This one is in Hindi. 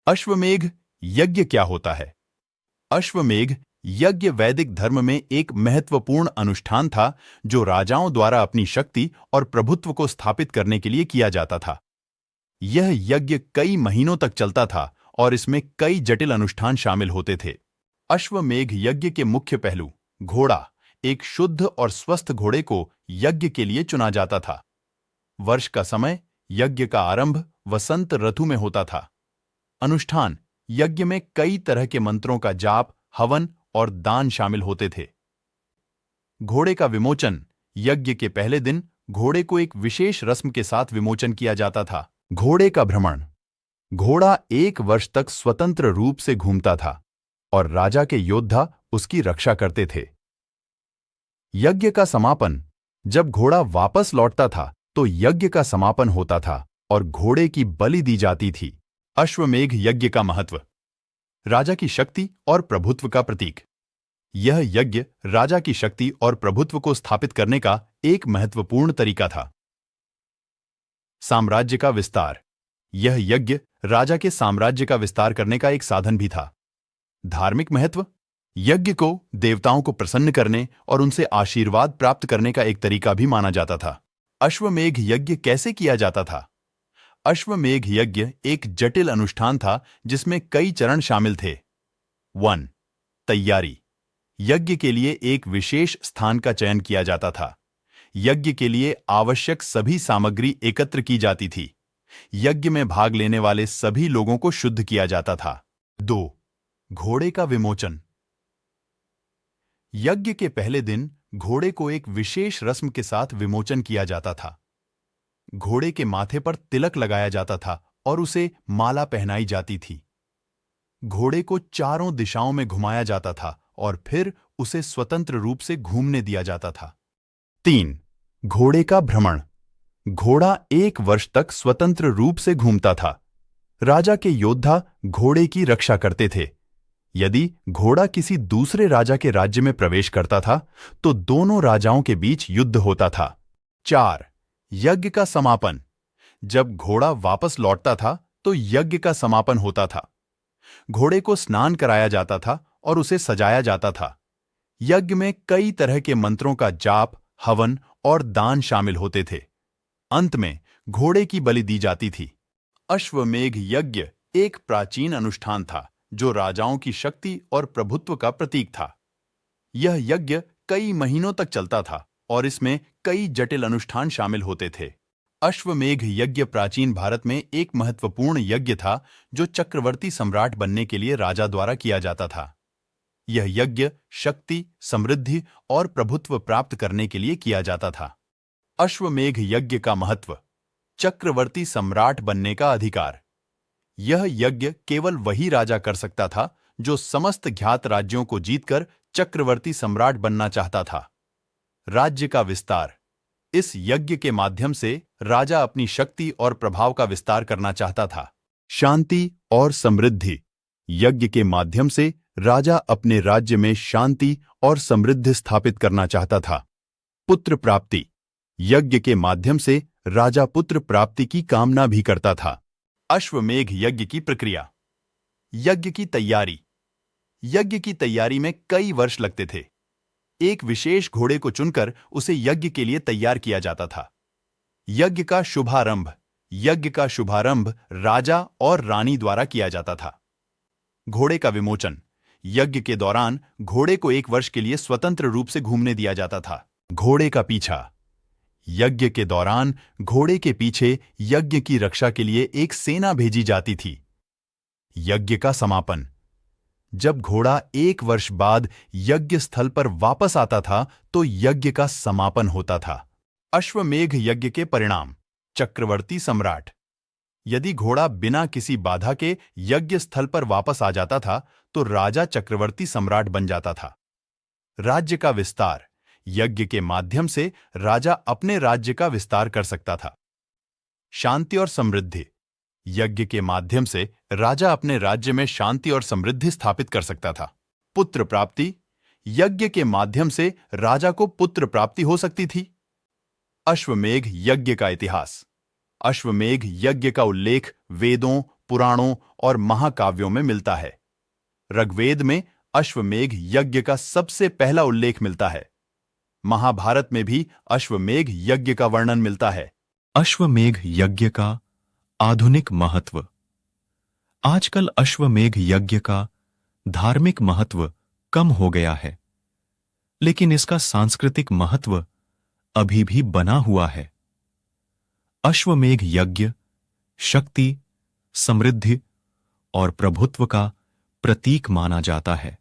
अश्वमेध यज्ञ क्या होता है? अश्वमेध यज्ञ वैदिक धर्म में एक महत्वपूर्ण अनुष्ठान था जो राजाओं द्वारा अपनी शक्ति और प्रभुत्व को स्थापित करने के लिए किया जाता था। यह यज्ञ कई महीनों तक चलता था और इसमें कई जटिल अनुष्ठान शामिल होते थे। अश्वमेध यज्ञ के मुख्य पहलू: घोड़ा, एक शुद्ध और स्वस्थ घोड़े को यज्ञ के लिए चुना जाता था। वर्ष का समय: यज्ञ का आरंभ वसंत ऋतु में होता था। अनुष्ठान: यज्ञ में कई तरह के मंत्रों का जाप, हवन और दान शामिल होते थे। घोड़े का विमोचन: यज्ञ के पहले दिन घोड़े को एक विशेष रस्म के साथ विमोचन किया जाता था। घोड़े का भ्रमण: घोड़ा एक वर्ष तक स्वतंत्र रूप से घूमता था और राजा के योद्धा उसकी रक्षा करते थे। यज्ञ का समापन: जब घोड़ा वापस लौटता था तो यज्ञ का समापन होता था और घोड़े की बलि दी जाती थी। अश्वमेध यज्ञ का महत्व: राजा की शक्ति और प्रभुत्व का प्रतीक। यह यज्ञ राजा की शक्ति और प्रभुत्व को स्थापित करने का एक महत्वपूर्ण तरीका था। साम्राज्य का विस्तार: यह यज्ञ राजा के साम्राज्य का विस्तार करने का एक साधन भी था। धार्मिक महत्व: यज्ञ को देवताओं को प्रसन्न करने और उनसे आशीर्वाद प्राप्त करने का एक तरीका भी माना जाता था। अश्वमेध यज्ञ कैसे किया जाता था? अश्वमेध यज्ञ एक जटिल अनुष्ठान था जिसमें कई चरण शामिल थे। 1. तैयारी: यज्ञ के लिए एक विशेष स्थान का चयन किया जाता था। यज्ञ के लिए आवश्यक सभी सामग्री एकत्र की जाती थी। यज्ञ में भाग लेने वाले सभी लोगों को शुद्ध किया जाता था। 2. घोड़े का विमोचन: यज्ञ के पहले दिन घोड़े को एक विशेष रस्म के साथ विमोचन किया जाता था। घोड़े के माथे पर तिलक लगाया जाता था और उसे माला पहनाई जाती थी। घोड़े को चारों दिशाओं में घुमाया जाता था और फिर उसे स्वतंत्र रूप से घूमने दिया जाता था। 3. घोड़े का भ्रमण: घोड़ा एक वर्ष तक स्वतंत्र रूप से घूमता था। राजा के योद्धा घोड़े की रक्षा करते थे। यदि घोड़ा किसी दूसरे राजा के राज्य में प्रवेश करता था तो दोनों राजाओं के बीच युद्ध होता था। 4. यज्ञ का समापन: जब घोड़ा वापस लौटता था तो यज्ञ का समापन होता था। घोड़े को स्नान कराया जाता था और उसे सजाया जाता था। यज्ञ में कई तरह के मंत्रों का जाप, हवन और दान शामिल होते थे। अंत में घोड़े की बलि दी जाती थी। अश्वमेध यज्ञ एक प्राचीन अनुष्ठान था जो राजाओं की शक्ति और प्रभुत्व का प्रतीक था। यह यज्ञ कई महीनों तक चलता था और इसमें कई जटिल अनुष्ठान शामिल होते थे। अश्वमेध यज्ञ प्राचीन भारत में एक महत्वपूर्ण यज्ञ था जो चक्रवर्ती सम्राट बनने के लिए राजा द्वारा किया जाता था। यह यज्ञ शक्ति, समृद्धि और प्रभुत्व प्राप्त करने के लिए किया जाता था। अश्वमेध यज्ञ का महत्व: चक्रवर्ती सम्राट बनने का अधिकार: यह यज्ञ केवल वही राजा कर सकता था जो समस्त ज्ञात राज्यों को जीतकर चक्रवर्ती सम्राट बनना चाहता था। राज्य का विस्तार: इस यज्ञ के माध्यम से राजा अपनी शक्ति और प्रभाव का विस्तार करना चाहता था। शांति और समृद्धि: यज्ञ के माध्यम से राजा अपने राज्य में शांति और समृद्धि स्थापित करना चाहता था। पुत्र प्राप्ति: यज्ञ के माध्यम से राजा पुत्र प्राप्ति की कामना भी करता था। अश्वमेध यज्ञ की प्रक्रिया: यज्ञ की तैयारी: यज्ञ की तैयारी में कई वर्ष लगते थे। एक विशेष घोड़े को चुनकर उसे यज्ञ के लिए तैयार किया जाता था। यज्ञ का शुभारंभ: यज्ञ का शुभारंभ राजा और रानी द्वारा किया जाता था। घोड़े का विमोचन: यज्ञ के दौरान घोड़े को एक वर्ष के लिए स्वतंत्र रूप से घूमने दिया जाता था। घोड़े का पीछा: यज्ञ के दौरान घोड़े के पीछे यज्ञ की रक्षा के लिए एक सेना भेजी जाती थी। यज्ञ का समापन: जब घोड़ा एक वर्ष बाद यज्ञ स्थल पर वापस आता था तो यज्ञ का समापन होता था। अश्वमेध यज्ञ के परिणाम: चक्रवर्ती सम्राट: यदि घोड़ा बिना किसी बाधा के यज्ञ स्थल पर वापस आ जाता था तो राजा चक्रवर्ती सम्राट बन जाता था। राज्य का विस्तार: यज्ञ के माध्यम से राजा अपने राज्य का विस्तार कर सकता था। शांति और समृद्धि: यज्ञ के माध्यम से राजा अपने राज्य में शांति और समृद्धि स्थापित कर सकता था। पुत्र प्राप्ति: यज्ञ के माध्यम से राजा को पुत्र प्राप्ति हो सकती थी। अश्वमेध यज्ञ का इतिहास: अश्वमेध यज्ञ का उल्लेख वेदों, पुराणों और महाकाव्यों में मिलता है। ऋग्वेद में अश्वमेघ यज्ञ का सबसे पहला उल्लेख मिलता है। महाभारत में भी अश्वमेघ यज्ञ का वर्णन मिलता है। अश्वमेघ यज्ञ का आधुनिक महत्व। आजकल अश्वमेघ यज्ञ का धार्मिक महत्व कम हो गया है, लेकिन इसका सांस्कृतिक महत्व अभी भी बना हुआ है। अश्वमेघ यज्ञ शक्ति, समृद्धि और प्रभुत्व का प्रतीक माना जाता है।